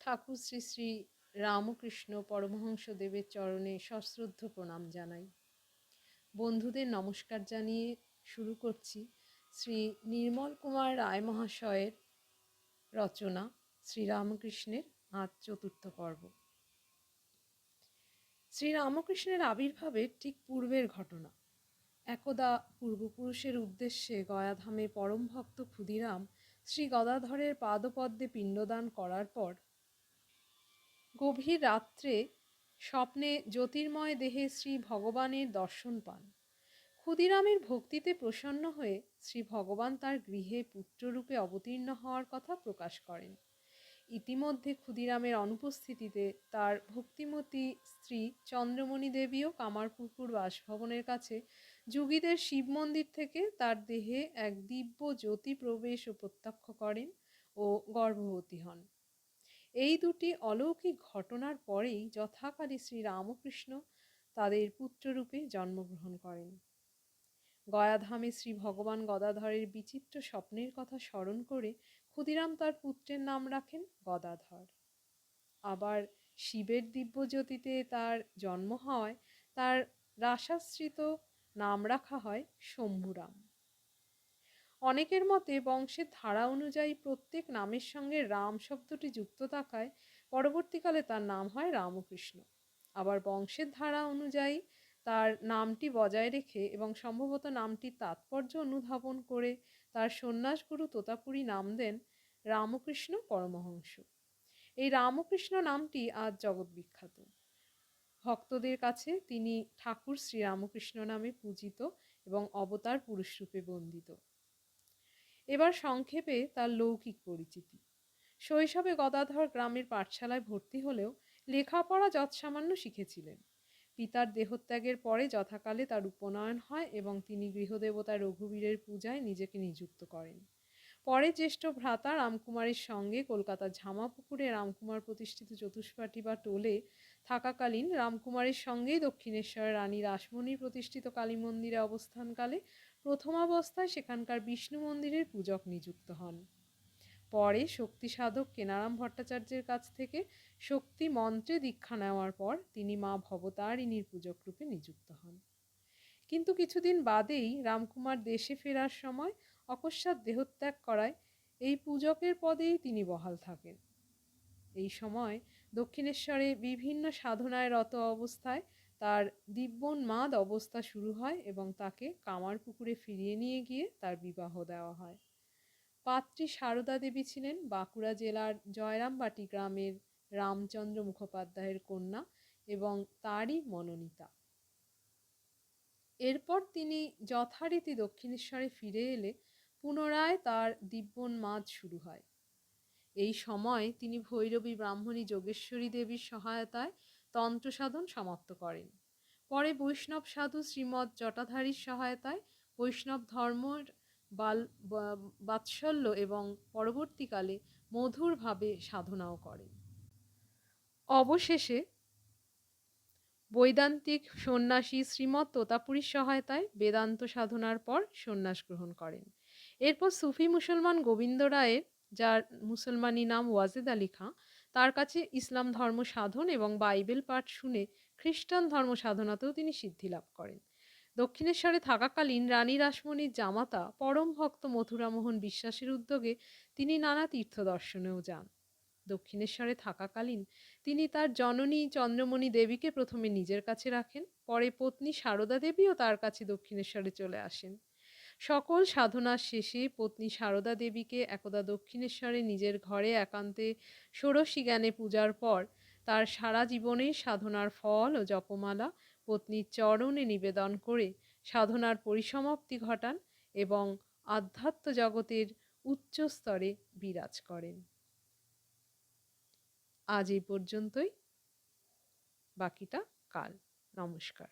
ঠাকুর শ্রী শ্রী রামকৃষ্ণ পরমহংসদেবের চরণে সশ্রদ্ধ প্রণাম জানাই। বন্ধুদের নমস্কার জানিয়ে শুরু করছি শ্রী নির্মল কুমার রায় মহাশয়ের রচনা শ্রীরামকৃষ্ণের আজ চতুর্থ পর্ব। শ্রীরামকৃষ্ণের আবির্ভাবের ঠিক পূর্বের ঘটনা। একদা পূর্বপুরুষের উদ্দেশ্যে গয়াধামে পরম ভক্ত ক্ষুদিরাম শ্রী গদাধরের পাদপদ্মে পিণ্ডদান করার পর গভীর রাত্রে স্বপ্নে জ্যোতির্ময় দেহে শ্রী ভগবানের দর্শন পান। ক্ষুদিরামের ভক্তিতে প্রসন্ন হয়ে শ্রী ভগবান তার গৃহে পুত্ররূপে অবতীর্ণ হওয়ার কথা প্রকাশ করেন। ইতিমধ্যে ক্ষুদিরামের অনুপস্থিতিতে তার ভক্তিমতী স্ত্রী চন্দ্রমণি দেবীও কামারপুকুর বাসভবনের কাছে যুগীদের শিব মন্দির থেকে তার দেহে এক দিব্য জ্যোতি প্রবেশ ও প্রত্যক্ষ করেন ও গর্ভবতী হন। এই দুটি অলৌকিক ঘটনার পরেই যথাকালে শ্রী রামকৃষ্ণ তাদের পুত্ররূপে জন্মগ্রহণ করেন। গয়াধামে শ্রী ভগবান গদাধরের বিচিত্র স্বপ্নের কথা স্মরণ করে ক্ষুদিরাম তার পুত্রের নাম রাখেন গদাধর। আবার শিবের দিব্যজ্যোতিতে তার জন্ম হওয়ায় তার রাসাশ্রিত নাম রাখা হয় শম্ভুরাম। অনেকের মতে বংশের ধারা অনুযায়ী প্রত্যেক নামের সঙ্গে রাম শব্দটি যুক্ত থাকায় পরবর্তীকালে তার নাম হয় রামকৃষ্ণ। আবার বংশের ধারা অনুযায়ী তার নামটি বজায় রেখে এবং সম্ভবত নামটির তাৎপর্য অনুধাবন করে তার সন্ন্যাসগুরু তোতাপুরী নাম দেন রামকৃষ্ণ পরমহংস। এই রামকৃষ্ণ নামটি আজ জগৎ বিখ্যাত। ভক্তদের কাছে তিনি ঠাকুর শ্রীরামকৃষ্ণ নামে পূজিত এবং অবতার পুরুষরূপে বন্দিত। এবার সংক্ষেপে তার লৌকিক পরিচিতি। শৈশবে গদাধর গ্রামের পাঠশালায় ভর্তি হলেও লেখাপড়া যৎসামান্য শিখেছিলেন। পিতার দেহত্যাগের পরে যথাকালে তার উপনয়ন হয় এবং তিনি গৃহদেবতা রঘুবীরের পূজায় নিজেকে নিযুক্ত করেন। পরে জ্যেষ্ঠ ভ্রাতা রামকুমারের সঙ্গে কলকাতার ঝামাপুকুরে রামকুমার প্রতিষ্ঠিত চতুষ্পাটি বা টোলে থাকাকালীন রামকুমারের সঙ্গেই দক্ষিণেশ্বরের রানী রাসমণির প্রতিষ্ঠিত কালী মন্দিরে অবস্থানকালে প্রথমাবস্থায় সেখানকার বিষ্ণু মন্দিরের পূজক নিযুক্ত হন। পরে শক্তি সাধক কেনারাম ভট্টাচার্যের কাছ থেকে শক্তি মন্ত্রে দীক্ষা নেওয়ার পর তিনি মা ভবতারিণীর পূজক রূপে নিযুক্ত হন। কিন্তু কিছুদিন বাদেই রামকুমার দেশে ফেরার সময় অকস্মাৎ দেহত্যাগ করায় এই পূজকের পদেই তিনি বহাল থাকেন। এই সময় দক্ষিণেশ্বরে বিভিন্ন সাধনায় রত অবস্থায় তার দিব্যোন্মাদ অবস্থা শুরু হয় এবং তাকে কামারপুকুরে ফিরিয়ে নিয়ে গিয়ে তার বিবাহ দেওয়া হয়। পাত্রী সারদা দেবী ছিলেন বাঁকুড়া জেলার জয়রামবাটি গ্রামের রামচন্দ্র মুখোপাধ্যায়ের কন্যা এবং তারই মনোনীতা। এরপর তিনি যথারীতি দক্ষিণেশ্বরে ফিরে এলে পুনরায় তার দিব্যোন্মাদ শুরু হয়। এই সময় তিনি ভৈরবী ব্রাহ্মণী যোগেশ্বরী দেবীর সহায়তায় তন্ত্র সাধন সমাপ্ত করেন। পরে বৈষ্ণব সাধু শ্রীমৎ জটাধারীর সহায়তায় বৈষ্ণব ধর্মের বাৎসল্য এবং পরবর্তীকালে মধুরভাবে সাধনাও করেন। অবশেষে বৈদান্তিক সন্ন্যাসী শ্রীমৎ তোতাপুরীর সহায়তায় বেদান্ত সাধনার পর সন্ন্যাস গ্রহণ করেন। এরপর সুফি মুসলমান গোবিন্দ রায়ের, যার মুসলমানি নাম ওয়াজেদ আলী খাঁ, তার কাছে ইসলাম ধর্ম সাধন এবং বাইবেল পাঠ শুনে খ্রিস্টান ধর্ম সাধনাতেও তিনি সিদ্ধি লাভ করেন। দক্ষিণেশ্বরে থাকাকালীন রানী রাসমণির জামাতা পরম ভক্ত মথুরামোহন বিশ্বাসের উদ্যোগে তিনি নানা তীর্থ দর্শনেও যান। দক্ষিণেশ্বরে থাকাকালীন তিনি তার জননী চন্দ্রমণি দেবীকে প্রথমে নিজের কাছে রাখেন, পরে পত্নী সারদা দেবীও তার কাছে দক্ষিণেশ্বরে চলে আসেন। সকল সাধনার শেষে পত্নী সারদা দেবীকে একদা দক্ষিণেশ্বরে নিজের ঘরে একান্তে ষোড়শী জ্ঞানে পূজার পর তার সারা জীবনের সাধনার ফল ও জপমালা পত্নীর চরণে নিবেদন করে সাধনার পরিসমাপ্তি ঘটান এবং আধ্যাত্ম জগতের উচ্চ স্তরে বিরাজ করেন। আজ এই পর্যন্তই, বাকিটা কাল। নমস্কার।